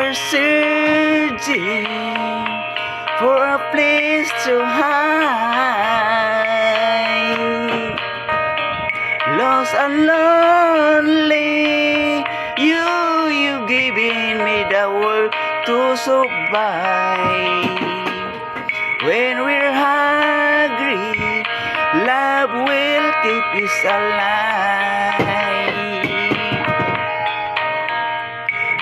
are searching for a place to hide. Lost and lonely, you giving me the world to survive. When we're hungry, love will keep us alive.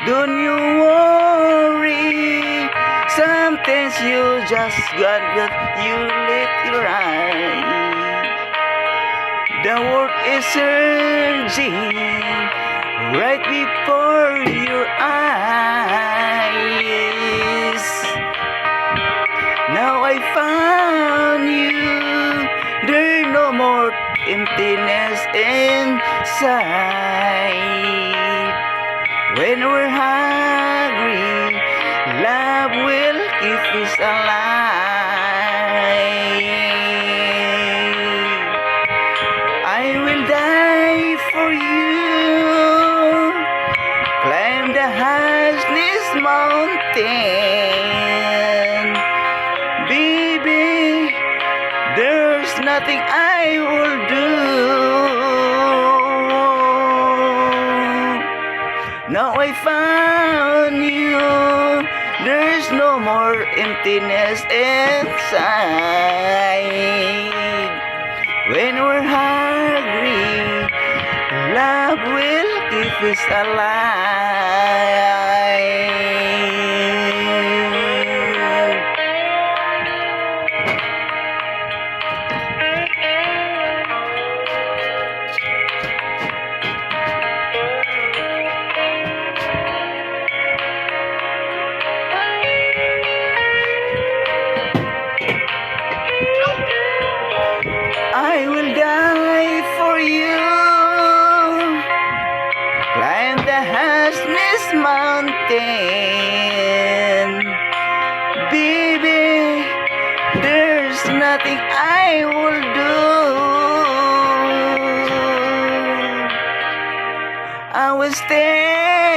Don't you worry, sometimes you just got what you let your eyes. The world is surging right before your eyes. Now I found you, there's no more emptiness inside. When we're hungry, love will keep us alive. I will die for you, climb the highest mountain. Baby, there's nothing I will do. Now I found you, there's no more emptiness inside. When we're hungry, love will keep us alive. I will die for you, climb the highest mountain. Baby, there's nothing I will do. I was standing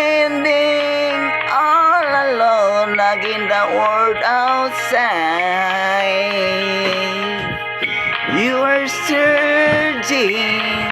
all alone against the world outside. You are searching